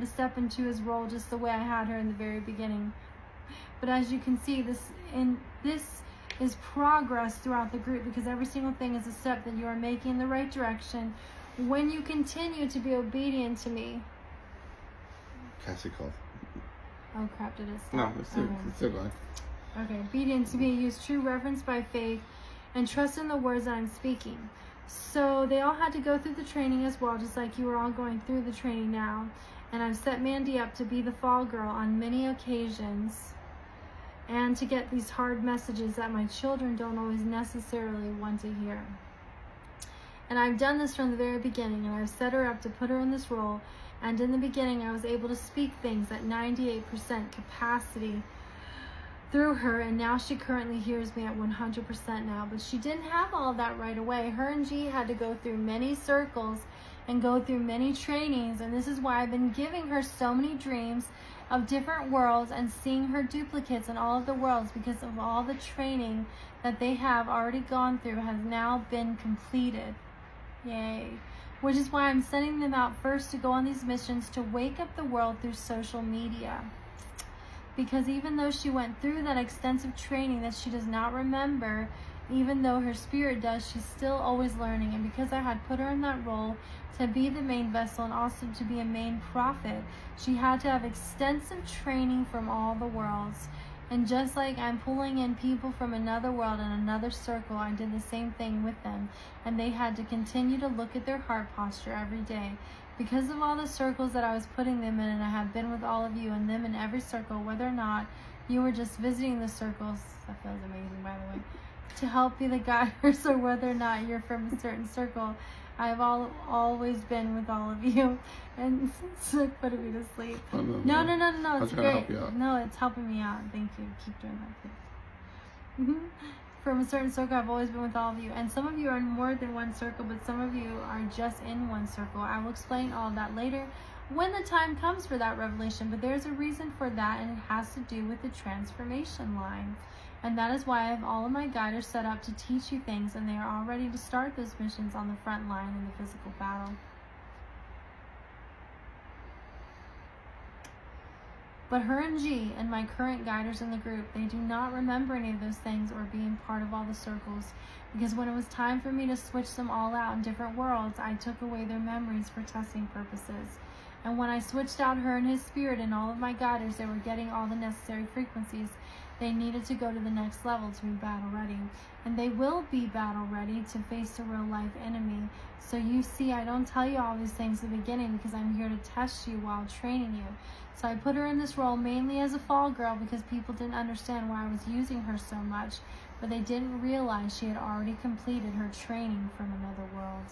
to step into his role just the way I had her in the very beginning. But as you can see, this is progress throughout the group, because every single thing is a step that you are making in the right direction when you continue to be obedient to me. Cassie called. Oh crap, did it stop? No, it's still going. Okay, obedient to me, use true reverence by faith, and trust in the words that I'm speaking. So they all had to go through the training as well, just like you are all going through the training now. And I've set Mandy up to be the fall girl on many occasions, and to get these hard messages that my children don't always necessarily want to hear. And I've done this from the very beginning, and I've set her up to put her in this role. And in the beginning, I was able to speak things at 98% capacity through her, and now she currently hears me at 100% now. But she didn't have all that right away. Her and G had to go through many circles and go through many trainings, and this is why I've been giving her so many dreams of different worlds and seeing her duplicates in all of the worlds, because of all the training that they have already gone through has now been completed. Yay. Which is why I'm sending them out first to go on these missions to wake up the world through social media. Because even though she went through that extensive training that she does not remember, even though her spirit does, she's still always learning. And because I had put her in that role to be the main vessel and also to be a main prophet, she had to have extensive training from all the worlds. And just like I'm pulling in people from another world and another circle, I did the same thing with them. And they had to continue to look at their heart posture every day. Because of all the circles that I was putting them in, and I have been with all of you and them in every circle, whether or not you were just visiting the circles, that feels amazing by the way, to help be the guiders, or whether or not you're from a certain circle, I've always been with all of you. And it's like putting me to sleep. Oh, No, it's great. Help No, it's helping me out. Thank you. Keep doing that, please. From a certain circle, I've always been with all of you. And some of you are in more than one circle, but some of you are just in one circle. I will explain all of that later when the time comes for that revelation. But there's a reason for that, and it has to do with the transformation line. And that is why I have all of my guiders set up to teach you things, and they are all ready to start those missions on the front line in the physical battle. But her and G and my current guiders in the group, they do not remember any of those things or being part of all the circles, because when it was time for me to switch them all out in different worlds, I took away their memories for testing purposes. And when I switched out her and his spirit and all of my guiders, they were getting all the necessary frequencies. They needed to go to the next level to be battle ready. And they will be battle ready to face a real life enemy. So you see, I don't tell you all these things in the beginning because I'm here to test you while training you. So I put her in this role mainly as a fall girl because people didn't understand why I was using her so much. But they didn't realize she had already completed her training from another world.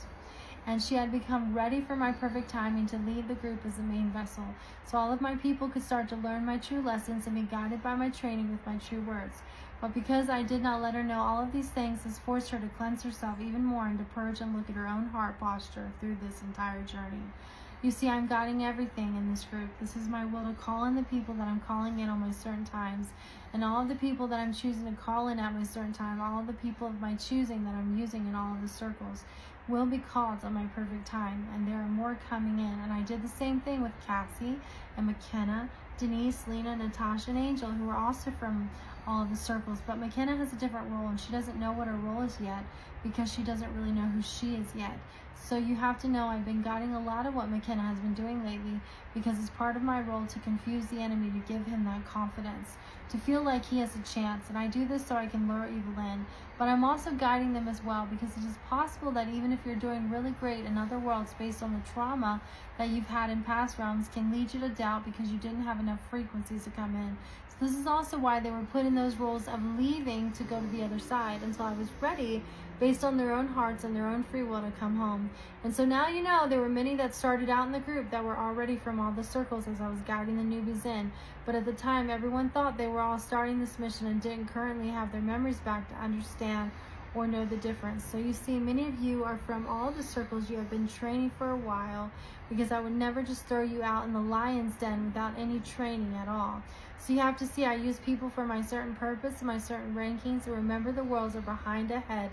And she had become ready for my perfect timing to lead the group as the main vessel, so all of my people could start to learn my true lessons and be guided by my training with my true words. But because I did not let her know all of these things, this forced her to cleanse herself even more and to purge and look at her own heart posture through this entire journey. You see, I'm guiding everything in this group. This is my will to call in the people that I'm calling in on my certain times, and all of the people that I'm choosing to call in at my certain time, all of the people of my choosing that I'm using in all of the circles, will be called on my perfect time, and there are more coming in. And I did the same thing with Cassie and McKenna, Denise, Lena, Natasha, and Angel, who are also from all of the circles. But McKenna has a different role, and she doesn't know what her role is yet because she doesn't really know who she is yet. So you have to know I've been guiding a lot of what McKenna has been doing lately, because it's part of my role to confuse the enemy, to give him that confidence, to feel like he has a chance. And I do this so I can lure evil in. But I'm also guiding them as well, because it is possible that even if you're doing really great in other worlds, based on the trauma that you've had in past realms, can lead you to doubt because you didn't have enough frequencies to come in. So this is also why they were put in those roles of leaving to go to the other side until I was ready, based on their own hearts and their own free will, to come home. And so now you know there were many that started out in the group that were already from all the circles as I was guiding the newbies in. But at the time, everyone thought they were all starting this mission and didn't currently have their memories back to understand or know the difference. So you see, many of you are from all the circles. You have been training for a while, because I would never just throw you out in the lion's den without any training at all. So you have to see, I use people for my certain purpose and my certain rankings, and remember the worlds are behind ahead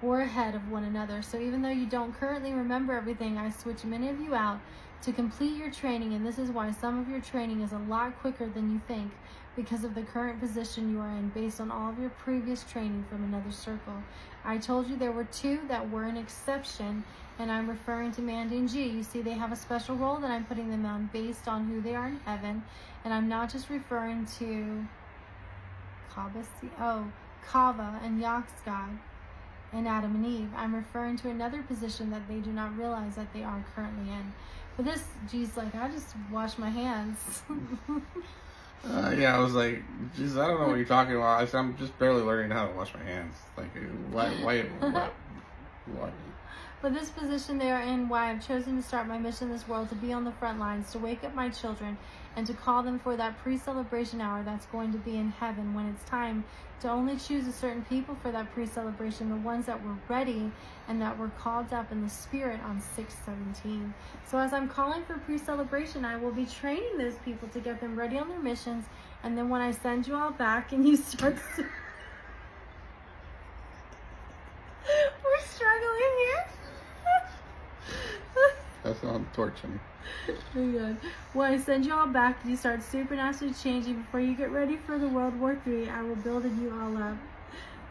or ahead of one another. So even though you don't currently remember everything, I switch many of you out to complete your training, and this is why some of your training is a lot quicker than you think, because of the current position you are in based on all of your previous training from another circle. I told you there were 2 that were an exception, and I'm referring to Mandy and G. You see, they have a special role that I'm putting them on based on who they are in heaven, and I'm not just referring to Kava and Yoxgod and Adam and Eve. I'm referring to another position that they do not realize that they are currently in. But this, G's like, I just wash my hands. Yeah, I was like, geez, I don't know what you're talking about. I'm just barely learning how to wash my hands. Like, why? But this position they are in, why I've chosen to start my mission in this world, to be on the front lines, to wake up my children, and to call them for that pre-celebration hour that's going to be in heaven, when it's time to only choose a certain people for that pre-celebration, the ones that were ready and that were called up in the spirit on 6/17. So as I'm calling for pre-celebration, I will be training those people to get them ready on their missions, and then when I send you all back and you start... We're struggling here. That's on torch, honey. Oh God. When I send you all back, you start supernaturally changing before you get ready for the World War III. I will build you all up.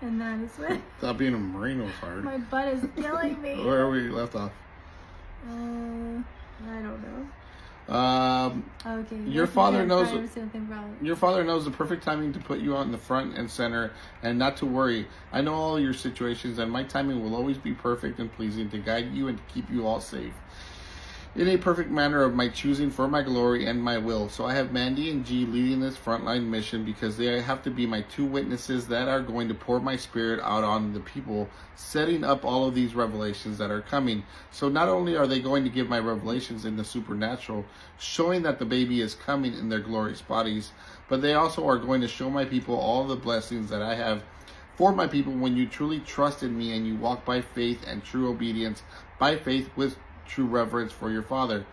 And that is what... Stop being a Marine was hard. My butt is killing me. Where are we left off? I don't know. Okay. Your father knows the perfect timing to put you on the front and center, and not to worry. I know all your situations, and my timing will always be perfect and pleasing to guide you and to keep you all safe, in a perfect manner of my choosing, for my glory and my will. So I have Mandy and G leading this frontline mission, because they have to be my 2 witnesses that are going to pour my spirit out on the people, setting up all of these revelations that are coming. So not only are they going to give my revelations in the supernatural, showing that the baby is coming in their glorious bodies, but they also are going to show my people all the blessings that I have for my people when you truly trust in me and you walk by faith and true obedience, by faith with true reverence for your Father.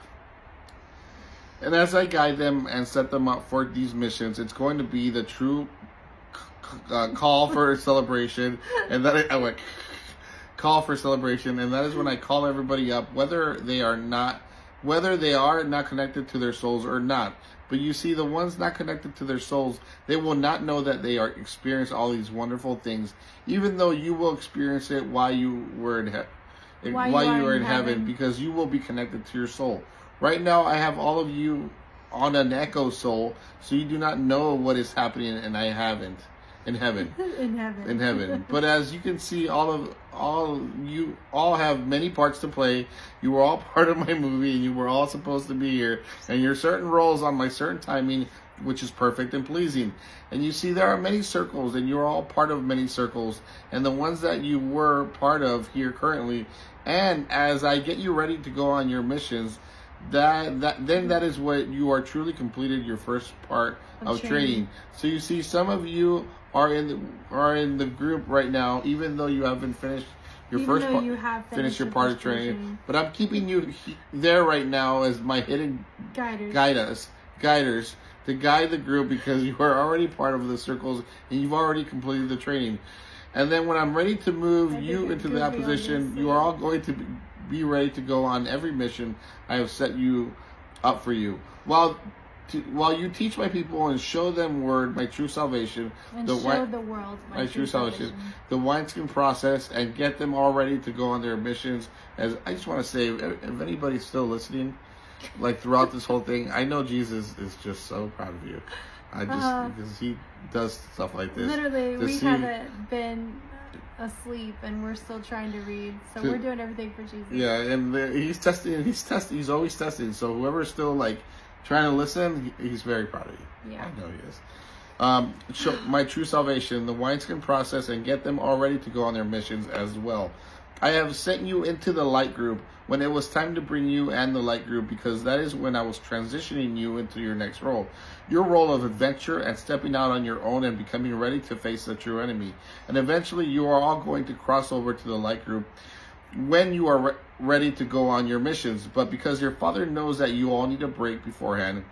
And as I guide them and set them up for these missions, it's going to be the true call for celebration, and that I went call for celebration, and that is when I call everybody up, whether they are not connected to their souls or not. But you see, the ones not connected to their souls, they will not know that they are experience all these wonderful things, even though you will experience it while you were in heaven. While you are in heaven, because you will be connected to your soul. Right now, I have all of you on an echo soul, so you do not know what is happening, and I haven't in heaven. in heaven. But as you can see, you all have many parts to play. You were all part of my movie, and you were all supposed to be here, and your certain roles on my certain timing, which is perfect and pleasing. And you see, there are many circles, and you're all part of many circles, and the ones that you were part of here currently. And as I get you ready to go on your missions, that is what you are truly completed your first part of training. So you see, some of you are in the group right now, even though you haven't finished your first part. Finished your part of training. But I'm keeping you there right now as my hidden guiders to guide the group, because you are already part of the circles and you've already completed the training. And then when I'm ready to move you into that position, you are all going to be ready to go on every mission I have set you up for you. While you teach my people and show them word, my true salvation, and show the world my true salvation, the wineskin process, and get them all ready to go on their missions. As I just want to say, if anybody's still listening, like throughout this whole thing, I know Jesus is just so proud of you. Because he does stuff like this. Literally, we haven't been asleep, and we're still trying to read. So we're doing everything for Jesus. Yeah, and he's testing. He's always testing. So whoever's still like trying to listen, he's very proud of you. Yeah, I know he is. Show my true salvation, the wineskin process, and get them all ready to go on their missions as well. I have sent you into the light group when it was time to bring you and the light group, because that is when I was transitioning you into your next role. Your role of adventure and stepping out on your own and becoming ready to face the true enemy. And eventually you are all going to cross over to the light group when you are ready to go on your missions. But because your Father knows that you all need a break beforehand,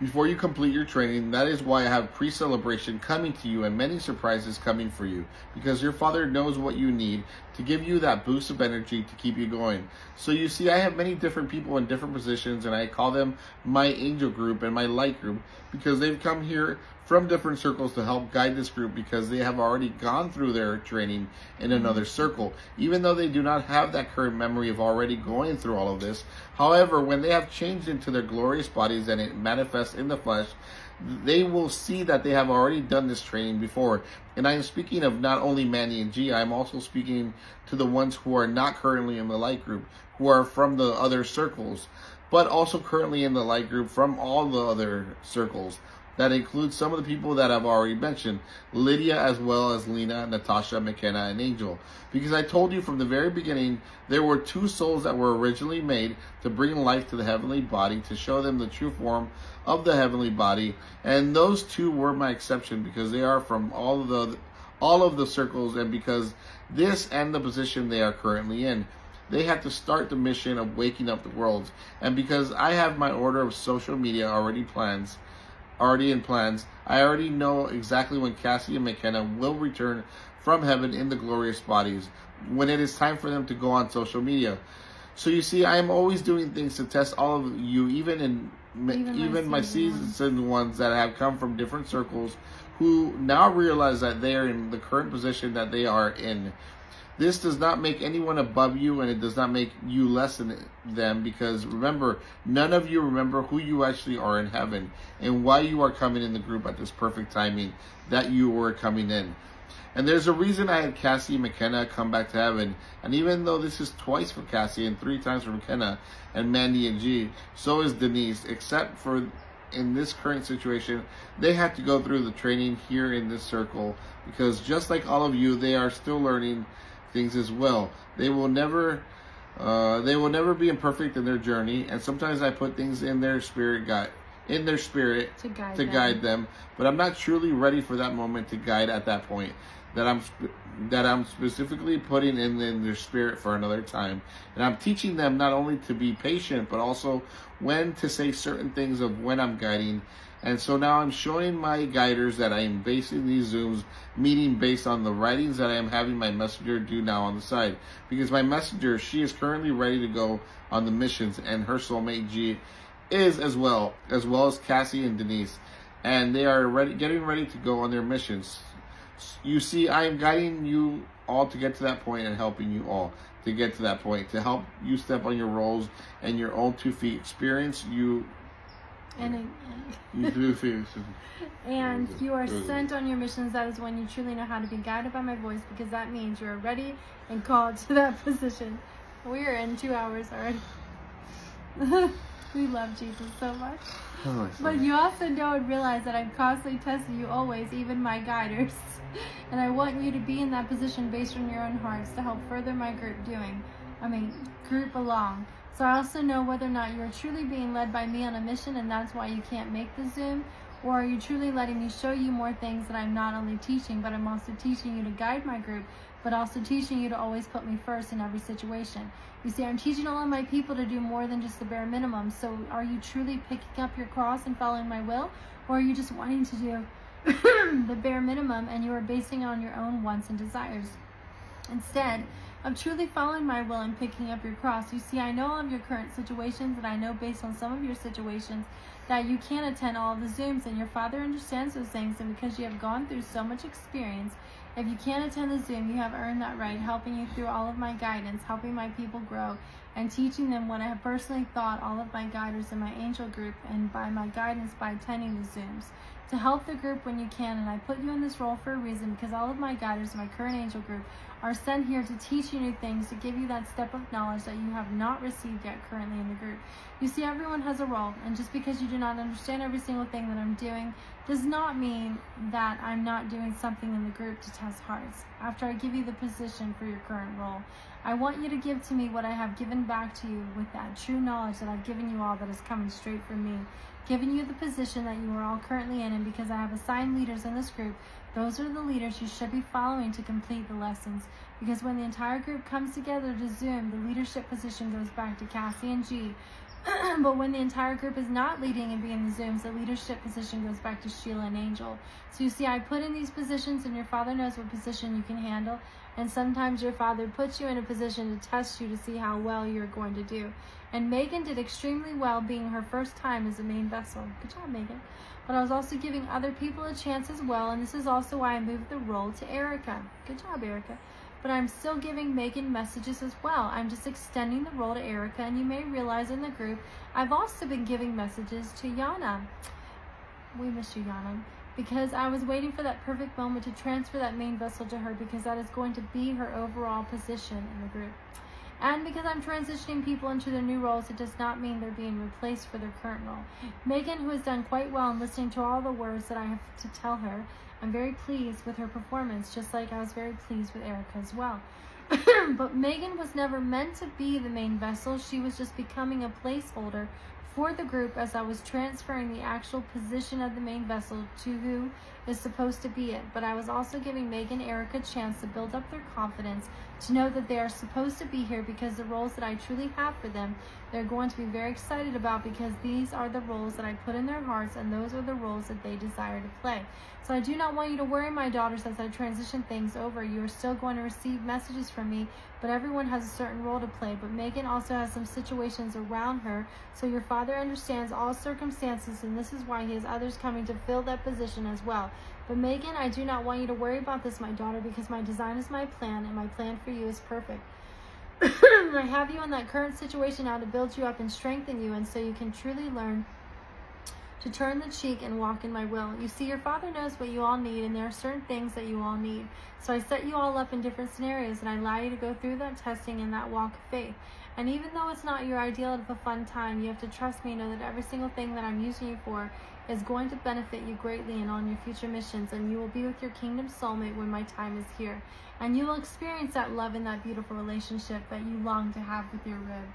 before you complete your training, that is why I have pre-celebration coming to you and many surprises coming for you. Because your Father knows what you need, to give you that boost of energy to keep you going. So you see, I have many different people in different positions, and I call them my angel group and my light group because they've come here from different circles to help guide this group because they have already gone through their training in another circle, even though they do not have that current memory of already going through all of this. However, when they have changed into their glorious bodies and it manifests in the flesh, they will see that they have already done this training before. And I am speaking of not only Manny and G, I'm also speaking to the ones who are not currently in the light group, who are from the other circles, but also currently in the light group from all the other circles. That includes some of the people that I've already mentioned, Lydia as well as Lena, Natasha, McKenna, and Angel. Because I told you from the very beginning, there were two souls that were originally made to bring life to the heavenly body, to show them the true form of the heavenly body. And those two were my exception because they are from all of the circles, and because this and the position they are currently in, they had to start the mission of waking up the worlds. And because I have my order of social media already in plans, I already know exactly when Cassie and McKenna will return from heaven in the glorious bodies, when it is time for them to go on social media. So you see, I am always doing things to test all of you, even my seasoned ones that have come from different circles, who now realize that they are in the current position that they are in. This does not make anyone above you, and it does not make you less than them, because remember, none of you remember who you actually are in heaven and why you are coming in the group at this perfect timing that you were coming in. And there's a reason I had Cassie and McKenna come back to heaven. And even though this is twice for Cassie and 3 times for McKenna and Mandy and G, so is Denise, except for in this current situation, they had to go through the training here in this circle, because just like all of you, they are still learning things as well. They will never be imperfect in their journey, and sometimes I put things in their spirit to guide them, but I'm not truly ready for that moment to guide at that point that I'm specifically putting in their spirit for another time. And I'm teaching them not only to be patient, but also when to say certain things of when I'm guiding. And so now I'm showing my guiders that I am basing these Zooms meeting based on the writings that I am having my messenger do now on the side. Because my messenger, she is currently ready to go on the missions, and her soulmate G is as well as Cassie and Denise. And they are getting ready to go on their missions. You see, I am guiding you all to get to that point and helping you all to get to that point, to help you step on your roles and your own 2 feet experience. And you are sent on your missions. That is when you truly know how to be guided by my voice, because that means you are ready and called to that position. We are in 2 hours already. We love Jesus so much. But you also know and realize that I'm constantly testing you always, even my guiders. And I want you to be in that position based on your own hearts to help further my group along. So I also know whether or not you're truly being led by me on a mission, and that's why you can't make the Zoom, or are you truly letting me show you more things that I'm not only teaching, but I'm also teaching you to guide my group, but also teaching you to always put me first in every situation. You see, I'm teaching all of my people to do more than just the bare minimum. So are you truly picking up your cross and following my will, or are you just wanting to do the bare minimum and you are basing it on your own wants and desires? Instead of truly following my will and picking up your cross, you see, I know all of your current situations, and I know based on some of your situations that you can't attend all of the Zooms, and your Father understands those things, and because you have gone through so much experience, if you can't attend the Zoom, you have earned that right, helping you through all of my guidance, helping my people grow, and teaching them what I have personally taught all of my guiders in my angel group, and by my guidance by attending the Zooms. To help the group when you can, and I put you in this role for a reason, because all of my guiders in my current angel group are sent here to teach you new things, to give you that step of knowledge that you have not received yet currently in the group. You see, everyone has a role, and just because you do not understand every single thing that I'm doing does not mean that I'm not doing something in the group to test hearts. After I give you the position for your current role, I want you to give to me what I have given back to you with that true knowledge that I've given you all, that is coming straight from me, giving you the position that you are all currently in, and because I have assigned leaders in this group, those are the leaders you should be following to complete the lessons. Because when the entire group comes together to Zoom, the leadership position goes back to Cassie and G, But when the entire group is not leading and being the Zooms, the leadership position goes back to Sheila and Angel. So you see, I put in these positions, and your father knows what position you can handle. And sometimes your father puts you in a position to test you to see how well you're going to do. And Megan did extremely well, being her first time as a main vessel. Good job, Megan. But I was also giving other people a chance as well, and this is also why I moved the role to Erica. Good job, Erica. But I'm still giving Megan messages as well. I'm just extending the role to Erica, and you may realize in the group, I've also been giving messages to Yana. We miss you, Yana. Because I was waiting for that perfect moment to transfer that main vessel to her, because that is going to be her overall position in the group. And because I'm transitioning people into their new roles, it does not mean they're being replaced for their current role. Megan, who has done quite well in listening to all the words that I have to tell her, I'm very pleased with her performance, just like I was very pleased with Erica as well. But Megan was never meant to be the main vessel. She was just becoming a placeholder for the group as I was transferring the actual position of the main vessel to who is supposed to be it. But I was also giving Megan and Erica a chance to build up their confidence, to know that they are supposed to be here, because the roles that I truly have for them, they're going to be very excited about, because these are the roles that I put in their hearts, and those are the roles that they desire to play. So I do not want you to worry, my daughters, as I transition things over. You are still going to receive messages from me, but everyone has a certain role to play. But Megan also has some situations around her, so your father understands all circumstances, and this is why he has others coming to fill that position as well. But Megan, I do not want you to worry about this, my daughter, because my design is my plan, and my plan for you is perfect. I have you in that current situation now to build you up and strengthen you, and so you can truly learn to turn the cheek and walk in my will. You see, your father knows what you all need, and there are certain things that you all need. So I set you all up in different scenarios, and I allow you to go through that testing and that walk of faith. And even though it's not your ideal of a fun time, you have to trust me, know that every single thing that I'm using you for is going to benefit you greatly and on your future missions, and you will be with your kingdom soulmate when my time is here. And you will experience that love and that beautiful relationship that you long to have with your rib,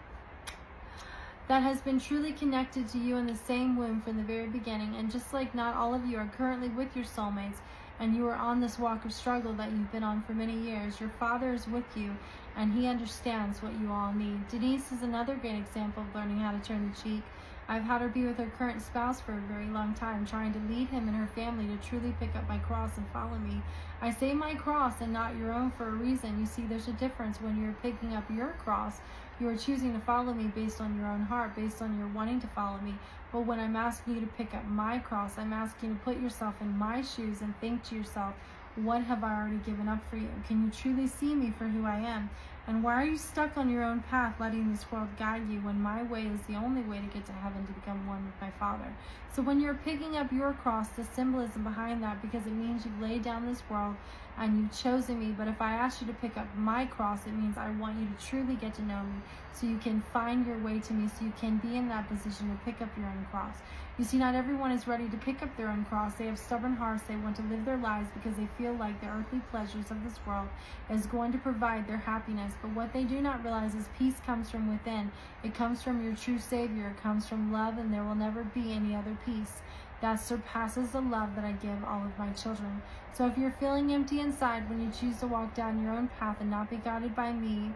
that has been truly connected to you in the same womb from the very beginning. And just like not all of you are currently with your soulmates, and you are on this walk of struggle that you've been on for many years, your father is with you, and he understands what you all need. Denise is another great example of learning how to turn the cheek. I've had her be with her current spouse for a very long time, trying to lead him and her family to truly pick up my cross and follow me. I say my cross and not your own for a reason. You see, there's a difference when you're picking up your cross. You are choosing to follow me based on your own heart, based on your wanting to follow me. But when I'm asking you to pick up my cross, I'm asking you to put yourself in my shoes and think to yourself, what have I already given up for you? Can you truly see me for who I am? And why are you stuck on your own path, letting this world guide you, when my way is the only way to get to heaven, to become one with my Father? So when you're picking up your cross, the symbolism behind that, because it means you've laid down this world and you've chosen me. But if I ask you to pick up my cross, it means I want you to truly get to know me, so you can find your way to me, so you can be in that position to pick up your own cross. You see, not everyone is ready to pick up their own cross. They have stubborn hearts. They want to live their lives because they feel like the earthly pleasures of this world is going to provide their happiness. But what they do not realize is peace comes from within. It comes from your true Savior. It comes from love, and there will never be any other peace that surpasses the love that I give all of my children. So if you're feeling empty inside when you choose to walk down your own path and not be guided by me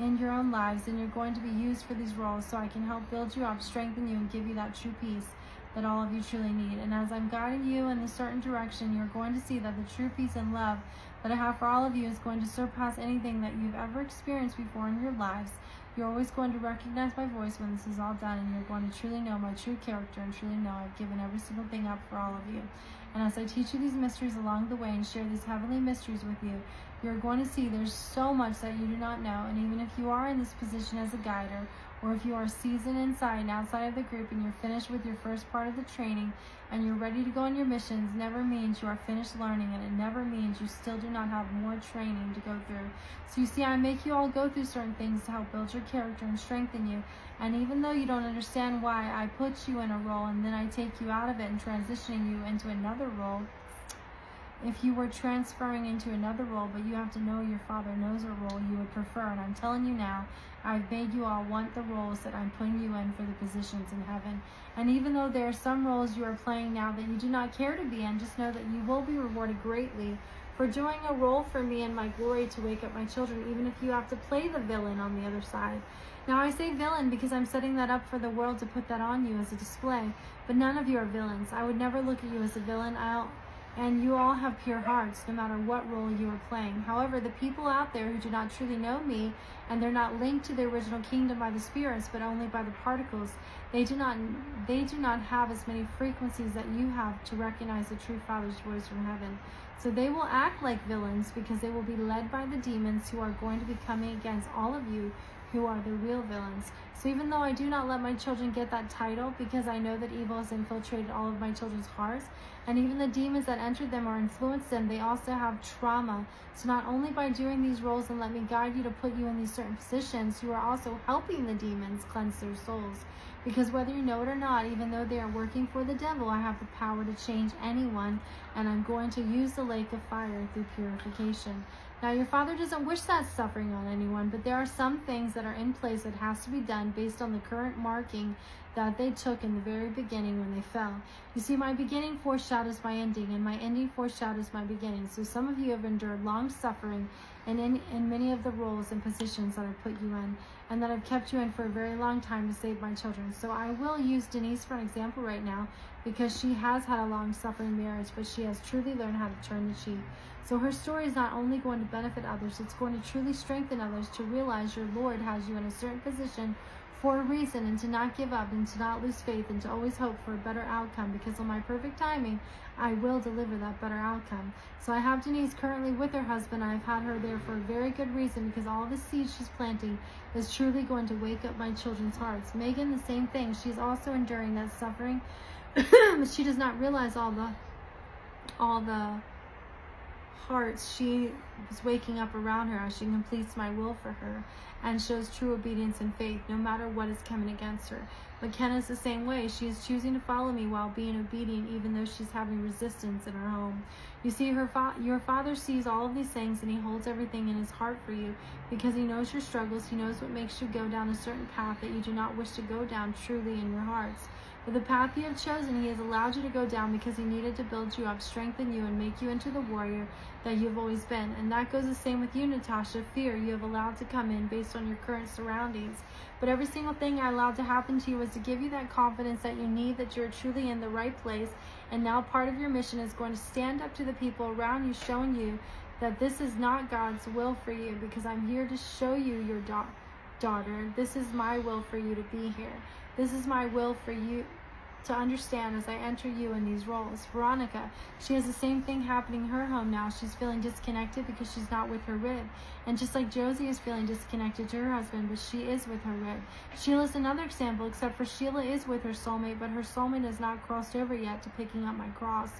in your own lives, then you're going to be used for these roles, so I can help build you up, strengthen you, and give you that true peace that all of you truly need. And as I'm guiding you in a certain direction, you're going to see that the true peace and love that I have for all of you is going to surpass anything that you've ever experienced before in your lives. You're always going to recognize my voice when this is all done, and you're going to truly know my true character and truly know I've given every single thing up for all of you. And as I teach you these mysteries along the way and share these heavenly mysteries with you, you're going to see there's so much that you do not know. And even if you are in this position as a guider, or if you are seasoned inside and outside of the group, and you're finished with your first part of the training and you're ready to go on your missions, never means you are finished learning, and it never means you still do not have more training to go through. So you see, I make you all go through certain things to help build your character and strengthen you. And even though you don't understand why I put you in a role and then I take you out of it and transitioning you into another role, if you were transferring into another role, but you have to know your Father knows a role you would prefer. And I'm telling you now, I've made you all want the roles that I'm putting you in for the positions in heaven. And even though there are some roles you are playing now that you do not care to be in, just know that you will be rewarded greatly for doing a role for me and my glory to wake up my children, even if you have to play the villain on the other side. Now I say villain because I'm setting that up for the world to put that on you as a display, but none of you are villains. I would never look at you as a villain. And you all have pure hearts, no matter what role you are playing. However, the people out there who do not truly know me, and they're not linked to the original kingdom by the spirits, but only by the particles, they do not have as many frequencies that you have to recognize the true Father's voice from heaven. So they will act like villains because they will be led by the demons who are going to be coming against all of you who are the real villains. So even though I do not let my children get that title, because I know that evil has infiltrated all of my children's hearts, and even the demons that entered them or influenced them, they also have trauma. So not only by doing these roles and let me guide you to put you in these certain positions, you are also helping the demons cleanse their souls. Because whether you know it or not, even though they are working for the devil, I have the power to change anyone, and I'm going to use the lake of fire through purification. Now, your Father doesn't wish that suffering on anyone, but there are some things that are in place that has to be done based on the current marking that they took in the very beginning when they fell. You see, my beginning foreshadows my ending, and my ending foreshadows my beginning. So some of you have endured long suffering in many of the roles and positions that I put you in, and that I've kept you in for a very long time to save my children. So I will use Denise for an example right now, because she has had a long suffering marriage, but she has truly learned how to turn the cheek. So her story is not only going to benefit others, it's going to truly strengthen others to realize your Lord has you in a certain position for a reason, and to not give up and to not lose faith and to always hope for a better outcome, because on my perfect timing, I will deliver that better outcome. So I have Denise currently with her husband. I've had her there for a very good reason, because all the seeds she's planting is truly going to wake up my children's hearts. Megan, the same thing. She's also enduring that suffering, but she does not realize all the hearts she is waking up around her as she completes my will for her and shows true obedience and faith no matter what is coming against her. McKenna's the same way. She is choosing to follow me while being obedient, even though she's having resistance in her home. You see, your Father sees all of these things, and he holds everything in his heart for you, because he knows your struggles. He knows what makes you go down a certain path that you do not wish to go down truly in your hearts. But the path you have chosen, he has allowed you to go down because he needed to build you up, strengthen you, and make you into the warrior that you've always been. And that goes the same with you, Natasha. Fear you have allowed to come in based on your current surroundings. But every single thing I allowed to happen to you was to give you that confidence that you need, that you're truly in the right place. And now part of your mission is going to stand up to the people around you, showing you that this is not God's will for you, because I'm here to show you your daughter. This is my will for you to be here. This is my will for you to understand as I enter you in these roles. Veronica, she has the same thing happening in her home now. She's feeling disconnected because she's not with her rib. And just like Josie is feeling disconnected to her husband, but she is with her rib. Sheila's another example, except for Sheila is with her soulmate, but her soulmate has not crossed over yet to picking up my cross.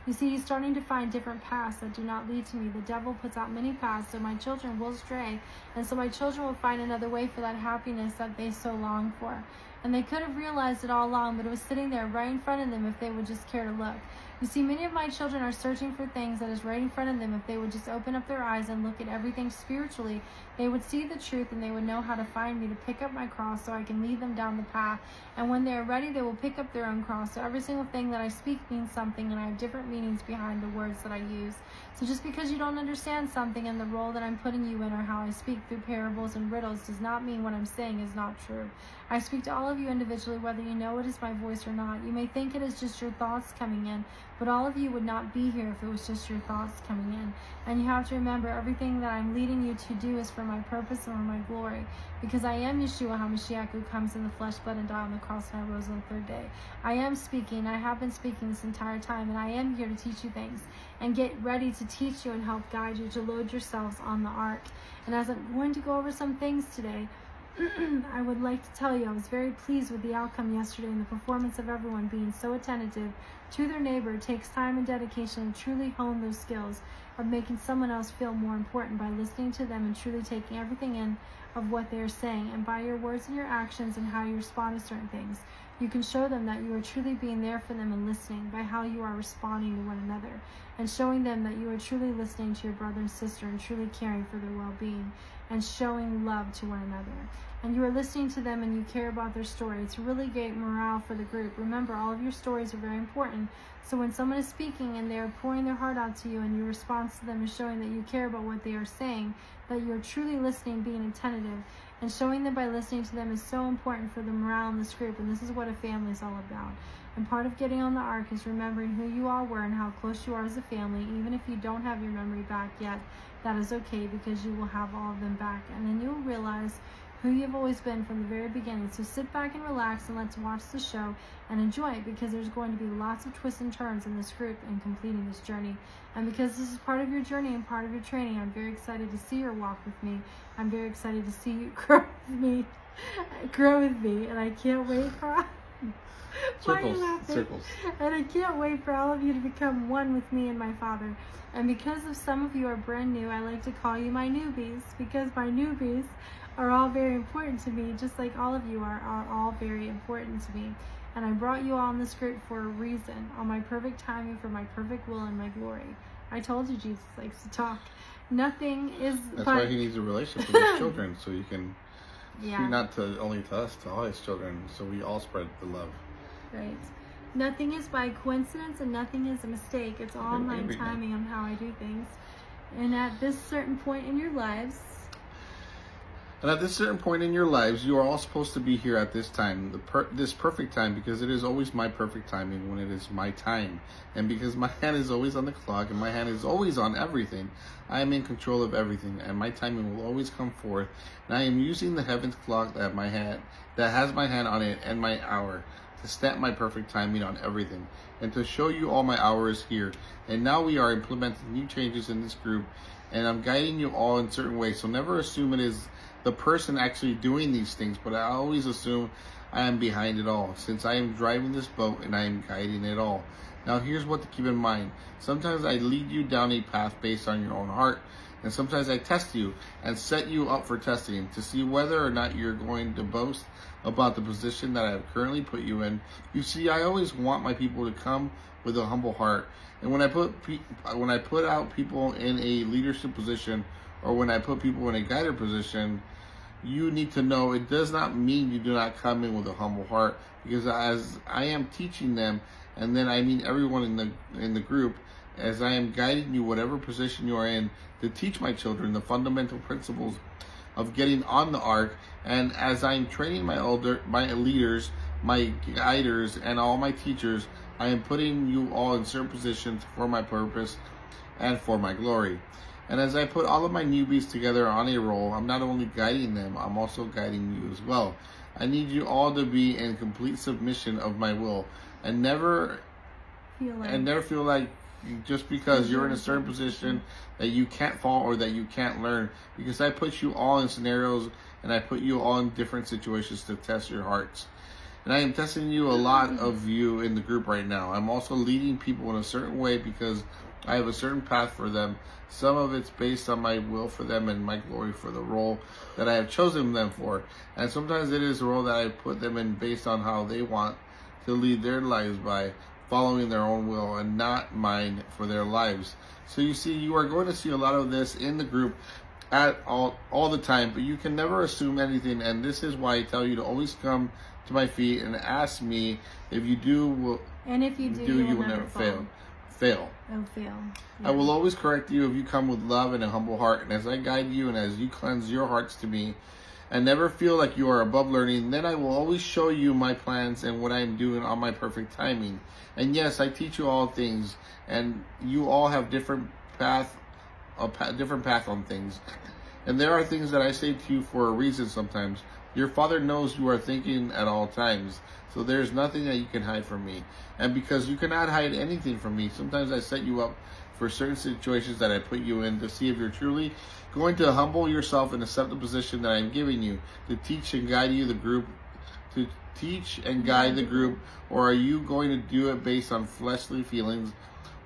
You see, he's starting to find different paths that do not lead to me. The devil puts out many paths, so my children will stray. And so my children will find another way for that happiness that they so long for. And they could have realized it all along, but it was sitting there right in front of them if they would just care to look. You see, many of my children are searching for things that is right in front of them. If they would just open up their eyes and look at everything spiritually, they would see the truth, and they would know how to find me to pick up my cross so I can lead them down the path. And when they are ready, they will pick up their own cross. So every single thing that I speak means something, and I have different meanings behind the words that I use. So just because you don't understand something in the role that I'm putting you in, or how I speak through parables and riddles, does not mean what I'm saying is not true. I speak to all of you individually, whether you know it is my voice or not. You may think it is just your thoughts coming in, but all of you would not be here if it was just your thoughts coming in. And you have to remember, everything that I'm leading you to do is for my purpose and for my glory, because I am Yeshua HaMashiach, who comes in the flesh, blood, and died on the cross, and I rose on the third day. I am speaking. I have been speaking this entire time, and I am here to teach you things and get ready to teach you and help guide you to load yourselves on the ark. And as I'm going to go over some things today, I would like to tell you I was very pleased with the outcome yesterday, and the performance of everyone being so attentive to their neighbor. It takes time and dedication to truly hone those skills of making someone else feel more important by listening to them and truly taking everything in of what they are saying. And by your words and your actions and how you respond to certain things, you can show them that you are truly being there for them and listening by how you are responding to one another, and showing them that you are truly listening to your brother and sister and truly caring for their well-being. and showing love to one another. And you are listening to them and you care about their story. It's really great morale for the group. Remember, all of your stories are very important. So when someone is speaking and they are pouring their heart out to you and your response to them is showing that you care about what they are saying, that you're truly listening, being attentive, and showing them by listening to them is so important for the morale in this group. And this is what a family is all about. And part of getting on the ark is remembering who you all were and how close you are as a family. Even if you don't have your memory back yet, that is okay, because you will have all of them back. And then you will realize who you've always been from the very beginning. So sit back and relax and let's watch the show and enjoy it, because there's going to be lots of twists and turns in this group in completing this journey. And because this is part of your journey and part of your training, I'm very excited to see your walk with me. I'm very excited to see you grow with me, and I can't wait for circles. And I can't wait for all of you to become one with me and my Father. And because of some of you are brand new, I like to call you my newbies, because my newbies are all very important to me, just like all of you are all very important to me. And I brought you all in this group for a reason, on my perfect timing, for my perfect will and my glory. I told you Jesus likes to talk. Nothing is... That's why he needs a relationship with his children, so you can speak not only to us, to all his children, so we all spread the love. Right. Nothing is by coincidence and nothing is a mistake. It's all my timing on how I do things. And at this certain point in your lives, you are all supposed to be here at this time, this perfect time, because it is always my perfect timing when it is my time. And because my hand is always on the clock and my hand is always on everything, I am in control of everything, and my timing will always come forth. And I am using the heavens clock that has my hand on it and my hour to stamp my perfect timing on everything, and to show you all my hours here. And now we are implementing new changes in this group, and I'm guiding you all in certain ways. So never assume it is the person actually doing these things, but I always assume I am behind it all, since I am driving this boat and I am guiding it all. Now here's what to keep in mind. Sometimes I lead you down a path based on your own heart, and sometimes I test you and set you up for testing to see whether or not you're going to boast about the position that I have currently put you in. You see, I always want my people to come with a humble heart. And when I put out people in a leadership position, or when I put people in a guider position, you need to know it does not mean you do not come in with a humble heart, because as I am teaching them, and then I mean everyone in the group, as I am guiding you whatever position you are in, to teach my children the fundamental principles of getting on the ark, and as I'm training my leaders, my guiders, and all my teachers, I am putting you all in certain positions for my purpose and for my glory. And as I put all of my newbies together on a roll, I'm not only guiding them, I'm also guiding you as well. I need you all to be in complete submission of my will, and never feel like just because you're in a certain position that you can't fall or that you can't learn, because I put you all in scenarios and I put you all in different situations to test your hearts. And I am testing a lot of you in the group right now. I'm also leading people in a certain way because I have a certain path for them. Some of it's based on my will for them and my glory for the role that I have chosen them for. And sometimes it is a role that I put them in based on how they want to lead their lives by following their own will and not mine for their lives. So you see, you are going to see a lot of this in the group at all the time, but you can never assume anything. And this is why I tell you to always come to my feet and ask me. If you do, and if you do, you will never fail. Yeah. I will always correct you if you come with love and a humble heart, and as I guide you and as you cleanse your hearts to me, and never feel like you are above learning, then I will always show you my plans and what I am doing on my perfect timing. And yes, I teach you all things, and you all have different path on things. And there are things that I say to you for a reason sometimes. Your Father knows you are thinking at all times, so there's nothing that you can hide from me. And because you cannot hide anything from me, sometimes I set you up for certain situations that I put you in to see if you're truly going to humble yourself and accept the position that I'm giving you, to teach and guide you the group, or are you going to do it based on fleshly feelings,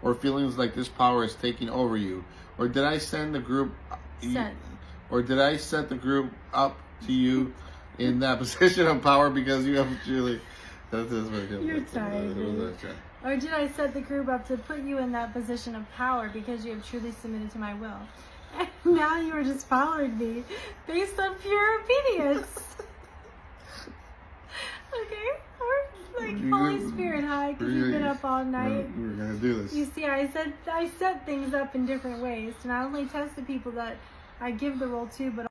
or feelings like this power is taking over you? Or did I send the group or did I set the group up to you in that position of power because you have truly... You're tired. Or did I set the group up to put you in that position of power because you have truly submitted to my will? And now you are just following me based on pure obedience. Okay? Or like Holy Spirit, hi, because you've been up all night. We're going to do this. You see, I set things up in different ways to not only test the people that I give the role to, but